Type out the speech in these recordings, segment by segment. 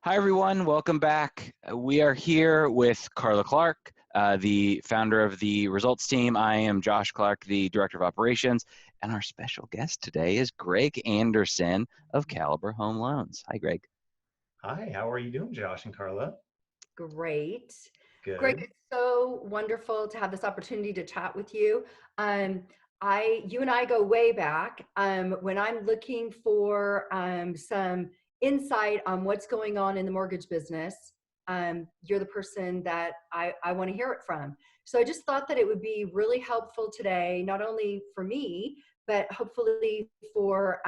Hi, everyone. Welcome back. We are here with Carla Clark, the founder of the Results Team. I am Josh Clark, the Director of Operations. And our special guest today is Greg Anderson of Caliber Home Loans. Hi, Greg. Hi, how are you doing, Josh and Carla? Great. Greg, Good. it's so wonderful to have this opportunity to chat with you. Um, you and I go way back. When I'm looking for some insight on what's going on in the mortgage business, you're the person that I want to hear it from. So I just thought that it would be really helpful today, not only for me, but hopefully for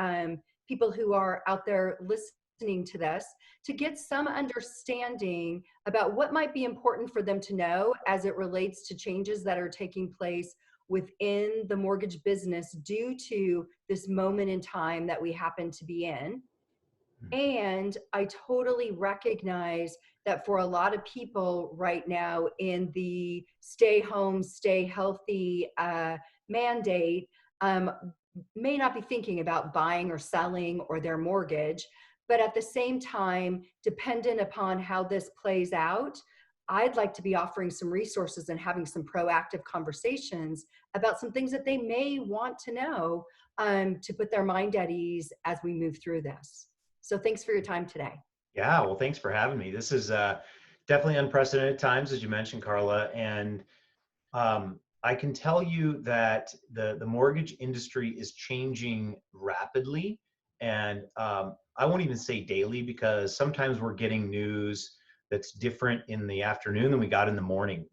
people who are out there listening to this, to get some understanding about what might be important for them to know as it relates to changes that are taking place within the mortgage business due to this moment in time that we happen to be in. And I totally recognize that for a lot of people right now in the stay home, stay healthy mandate, may not be thinking about buying or selling or their mortgage. But at the same time, dependent upon how this plays out, I'd like to be offering some resources and having some proactive conversations about some things that they may want to know to put their mind at ease as we move through this. So thanks for your time today. Yeah, well, thanks for having me. This is definitely unprecedented times, as you mentioned, Carla. And I can tell you that the mortgage industry is changing rapidly. And I won't even say daily, because sometimes we're getting news that's different in the afternoon than we got in the morning.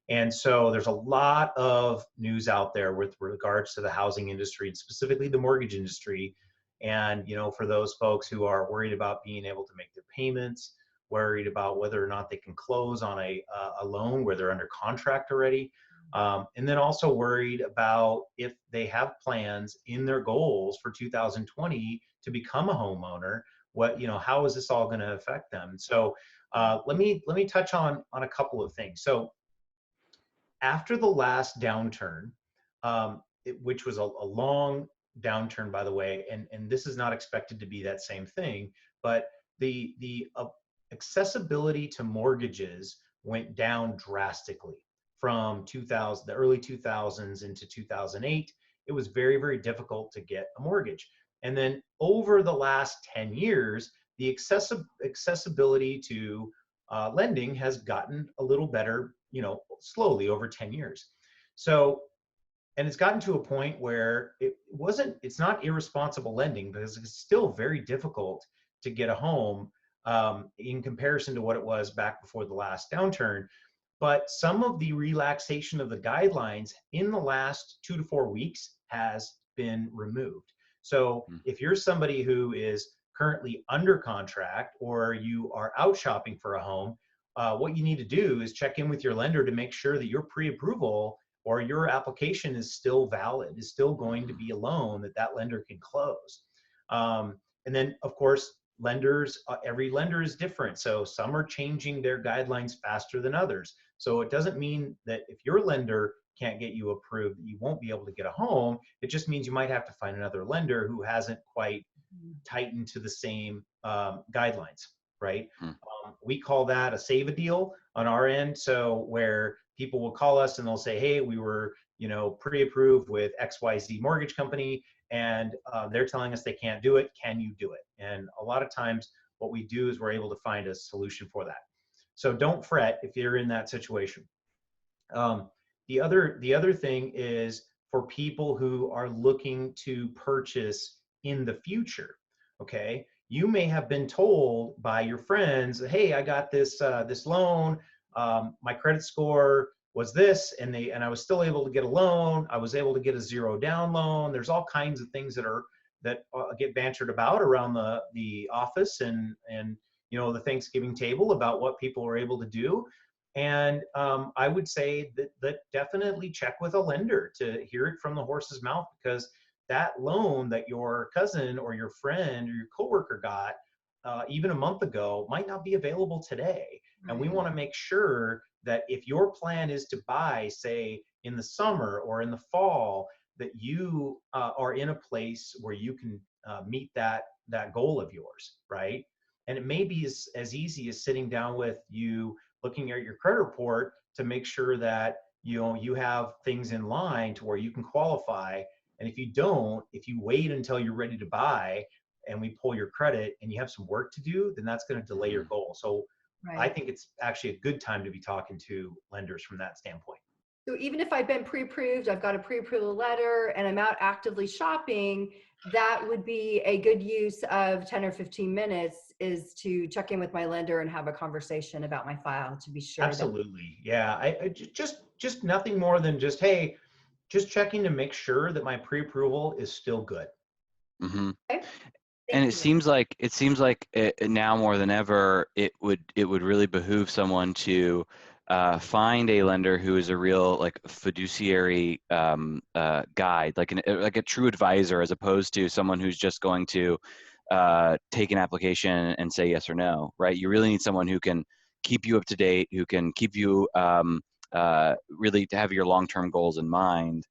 And so there's a lot of news out there with regards to the housing industry, and specifically the mortgage industry. And, for those folks who are worried about being able to make their payments, worried about whether or not they can close on a loan where they're under contract already. And then also worried about if they have plans in their goals for 2020 to become a homeowner, how is this all going to affect them? So let me touch on a couple of things. So after the last downturn, which was a long downturn, by the way, and this is not expected to be that same thing, but the accessibility to mortgages went down drastically from the early 2000s into 2008. It was very, very difficult to get a mortgage. And then over the last 10 years, the accessibility to lending has gotten a little better, slowly over 10 years. So, and it's gotten to a point where it's not irresponsible lending, because it's still very difficult to get a home in comparison to what it was back before the last downturn. But some of the relaxation of the guidelines in the last 2 to 4 weeks has been removed. So if you're somebody who is currently under contract, or you are out shopping for a home, what you need to do is check in with your lender to make sure that your pre-approval or your application is still valid, is still going to be a loan that lender can close. And then, of course, every lender is different. So some are changing their guidelines faster than others. So it doesn't mean that if your lender can't get you approved, that you won't be able to get a home. It just means you might have to find another lender who hasn't quite tightened to the same guidelines, right? We call that a save a deal on our end. So where people will call us and they'll say, hey, we were, pre-approved with XYZ mortgage company, and they're telling us they can't do it. Can you do it? And a lot of times what we do is we're able to find a solution for that. So don't fret if you're in that situation. The other thing is for people who are looking to purchase in the future. Okay, you may have been told by your friends, hey, I got this loan. My credit score was this, and I was still able to get a loan. I was able to get a 0 down loan. There's all kinds of things that get bantered about around the office and the Thanksgiving table about what people are able to do. And I would say that definitely check with a lender to hear it from the horse's mouth, because that loan that your cousin or your friend or your coworker got even a month ago might not be available today. And we want to make sure that if your plan is to buy, say, in the summer or in the fall, that you are in a place where you can meet that goal of yours, right? And it may be as easy as sitting down with you, looking at your credit report to make sure that you have things in line to where you can qualify. And if you don't, if you wait until you're ready to buy and we pull your credit and you have some work to do, then that's going to delay your goal. So I Right. think it's actually a good time to be talking to lenders from that standpoint. So even if I've been pre-approved, I've got a pre-approval letter and I'm out actively shopping, that would be a good use of 10 or 15 minutes is to check in with my lender and have a conversation about my file to be sure that. Absolutely. Yeah. Just nothing more than just, hey, just checking to make sure that my pre-approval is still good. Mm-hmm. Okay. And Thank you. it seems like now more than ever, it would really behoove someone to find a lender who is a real like fiduciary guide, like a true advisor, as opposed to someone who's just going to take an application and say yes or no, right? You really need someone who can keep you up to date, who can keep you really to have your long-term goals in mind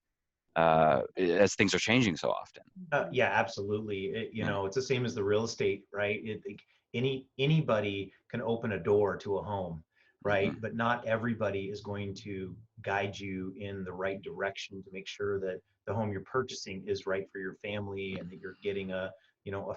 as things are changing so often. Yeah, absolutely. It's the same as the real estate, right? Anybody can open a door to a home, right? Mm-hmm. But not everybody is going to guide you in the right direction to make sure that the home you're purchasing is right for your family and that you're getting a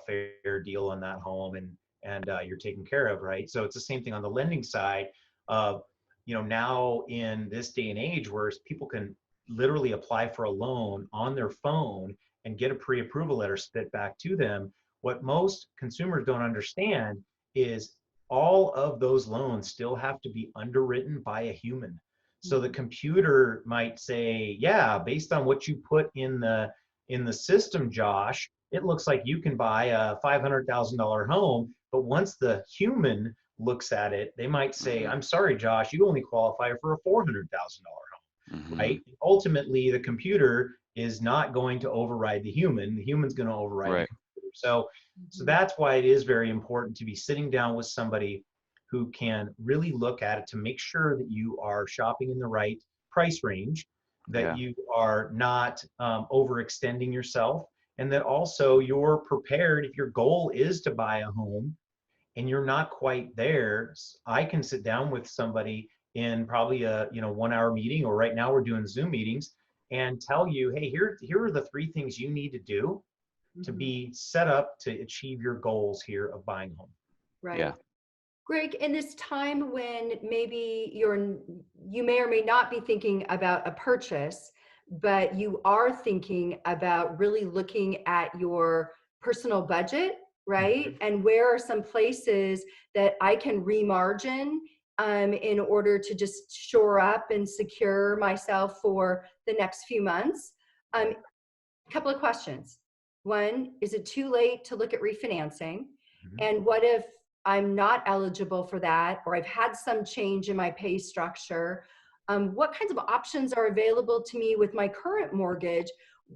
fair deal on that home and you're taken care of, right? So it's the same thing on the lending side of, now in this day and age where people can literally apply for a loan on their phone and get a pre-approval letter spit back to them. What most consumers don't understand is all of those loans still have to be underwritten by a human. So the computer might say, yeah, based on what you put in the system, Josh, it looks like you can buy a $500,000 home. But once the human looks at it, they might say, I'm sorry, Josh, you only qualify for a $400,000 home, Mm-hmm. right? Ultimately, the computer is not going to override the human. The human's going to override the Right. computer. So that's why it is very important to be sitting down with somebody who can really look at it to make sure that you are shopping in the right price range, that Yeah. you are not overextending yourself, and that also you're prepared if your goal is to buy a home and you're not quite there. I can sit down with somebody in probably a 1 hour meeting, or right now we're doing Zoom meetings, and tell you, hey, here are the 3 things you need to do to be set up to achieve your goals here of buying a home. Right. Yeah. Greg, in this time when maybe you may or may not be thinking about a purchase, but you are thinking about really looking at your personal budget, right? And where are some places that I can remargin in order to just shore up and secure myself for the next few months? A couple of questions. One, is it too late to look at refinancing? And what if I'm not eligible for that, or I've had some change in my pay structure? What kinds of options are available to me with my current mortgage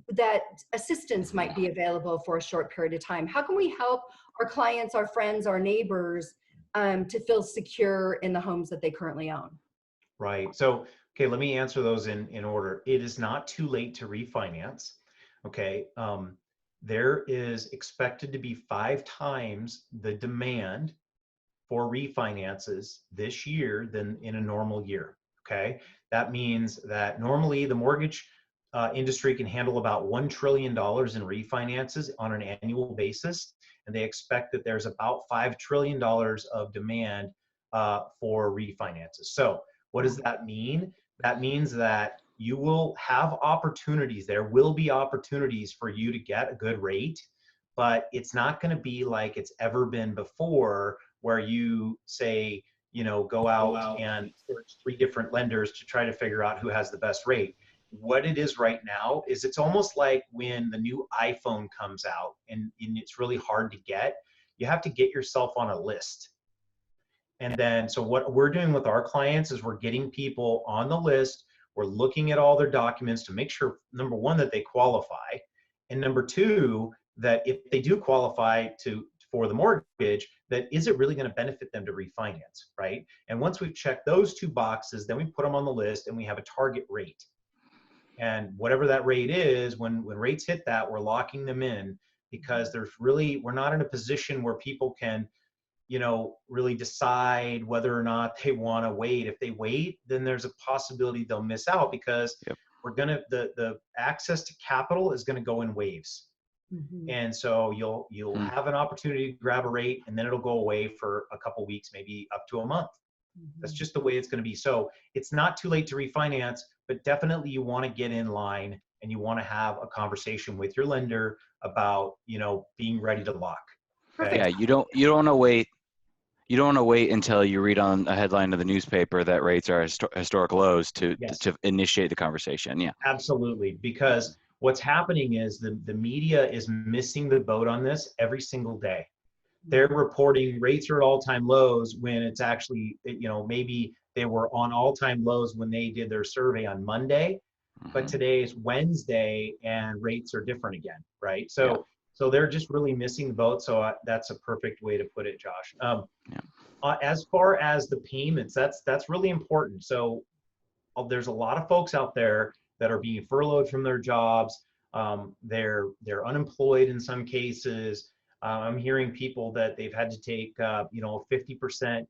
that assistance might be available for a short period of time? How can we help our clients, our friends, our neighbors to feel secure in the homes that they currently own? Right. So, okay, let me answer those in order. It is not too late to refinance. Okay. There is expected to be 5 times the demand for refinances this year than in a normal year. Okay. That means that normally the mortgage industry can handle about $1 trillion in refinances on an annual basis. And they expect that there's about $5 trillion of demand for refinances. So, what does that mean? That means that you will have opportunities. There will be opportunities for you to get a good rate, but it's not going to be like it's ever been before, where you say, go out and search 3 different lenders to try to figure out who has the best rate. What it is right now is it's almost like when the new iPhone comes out and it's really hard to get, you have to get yourself on a list. And then, so what we're doing with our clients is we're getting people on the list. We're looking at all their documents to make sure, number one, that they qualify. And number two, that if they do qualify for the mortgage, that is it really going to benefit them to refinance, right? And once we've checked those 2 boxes, then we put them on the list and we have a target rate. And whatever that rate is, when rates hit that, we're locking them in, because we're not in a position where people can really decide whether or not they want to wait. If they wait, then there's a possibility they'll miss out, because Yep. the access to capital is going to go in waves. Mhm. And so you'll Hmm. have an opportunity to grab a rate, and then it'll go away for a couple weeks, maybe up to a month. That's Mhm. just the way it's going to be. So it's not too late to refinance, but definitely you want to get in line, and you want to have a conversation with your lender about, being ready to lock. Okay. Yeah, you don't want to wait. You don't want to wait until you read on a headline of the newspaper that rates are historic lows to Yes, initiate the conversation. Yeah. absolutely. Because what's happening is the media is missing the boat on this every single day. They're reporting rates are at all-time lows when it's actually, maybe they were on all-time lows when they did their survey on Monday, but Hmm. today is Wednesday and rates are different again, right? Yeah. So they're just really missing the boat. So that's a perfect way to put it, Josh. Yeah. As far as the payments, that's really important. So there's a lot of folks out there that are being furloughed from their jobs. They're unemployed in some cases. I'm hearing people that they've had to take 50%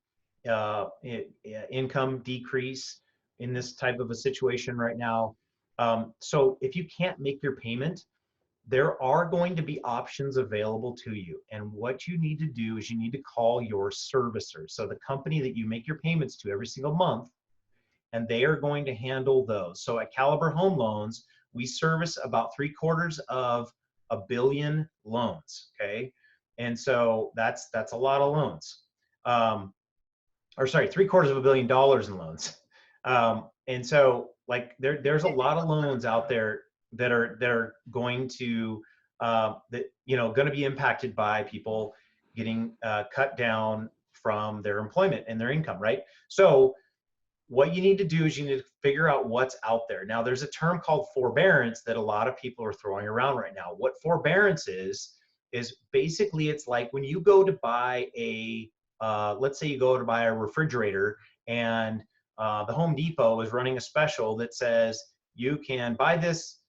income decrease in this type of a situation right now. So if you can't make your payment, there are going to be options available to you. And what you need to do is you need to call your servicer. So the company that you make your payments to every single month, and they are going to handle those. So at Caliber Home Loans, we service about 3/4 of a billion loans. Okay, and so that's a lot of loans. Or sorry, 3/4 of $1 billion in loans. And so like there's a lot of loans out there that are going to going to be impacted by people getting cut down from their employment and their income, right? So what you need to do is you need to figure out what's out there. Now, there's a term called forbearance that a lot of people are throwing around right now. What forbearance is basically it's like when you go to buy let's say you go to buy a refrigerator, and the Home Depot is running a special that says you can buy this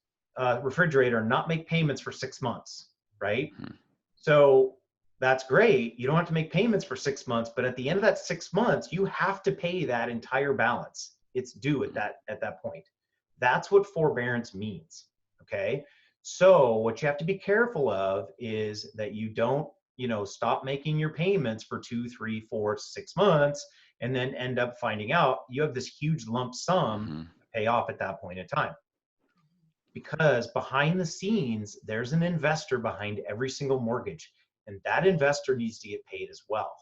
refrigerator and not make payments for 6 months, right? Hmm. So that's great. You don't have to make payments for 6 months, but at the end of that 6 months, you have to pay that entire balance. It's due at that point. That's what forbearance means. Okay. So what you have to be careful of is that you don't, stop making your payments for 2, 3, 4, 6 months, and then end up finding out you have this huge lump sum Hmm. to pay off at that point in time. Because behind the scenes, there's an investor behind every single mortgage, and that investor needs to get paid as well,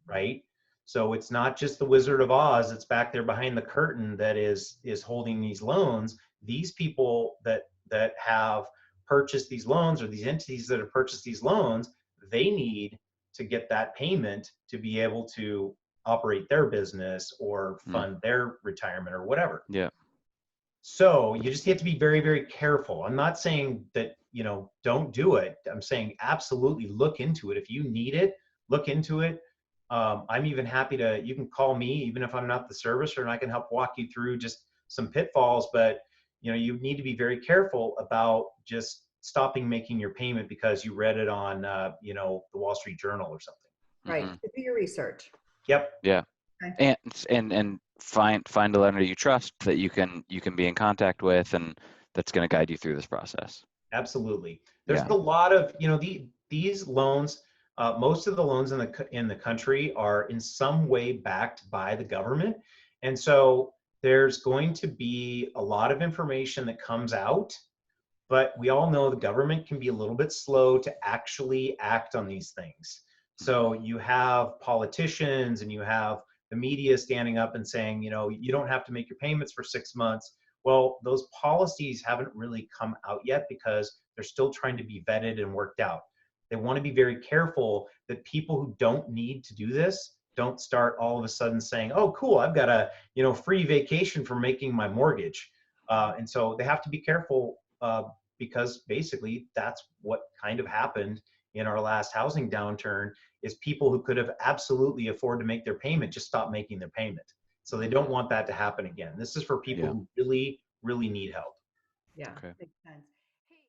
right? So it's not just the Wizard of Oz that's back there behind the curtain that is holding these loans. These people that have purchased these loans, or these entities that have purchased these loans, they need to get that payment to be able to operate their business or Hmm. fund their retirement or whatever. Yeah. So you just have to be very, very careful. I'm not saying that, don't do it. I'm saying absolutely look into it. If you need it, look into it. I'm even happy you can call me, even if I'm not the servicer, and I can help walk you through just some pitfalls. But, you need to be very careful about just stopping making your payment because you read it on, the Wall Street Journal or something. Right. Hmm. So do your research. Yep. Yeah. Okay. And find a lender you trust that you can be in contact with, and that's going to guide you through this process. Absolutely. There's Yeah. a lot of, these loans, most of the loans in the country are in some way backed by the government. And so there's going to be a lot of information that comes out, but we all know the government can be a little bit slow to actually act on these things. So you have politicians and you have the media standing up and saying, you don't have to make your payments for 6 months. Well, those policies haven't really come out yet because they're still trying to be vetted and worked out. They want to be very careful that people who don't need to do this don't start all of a sudden saying, oh, cool, I've got a free vacation for making my mortgage. And so they have to be careful because basically that's what kind of happened in our last housing downturn is people who could have absolutely afford to make their payment just stop making their payment. So they don't want that to happen again. This is for people Yeah. who really, really need help. Yeah. Okay. Makes sense.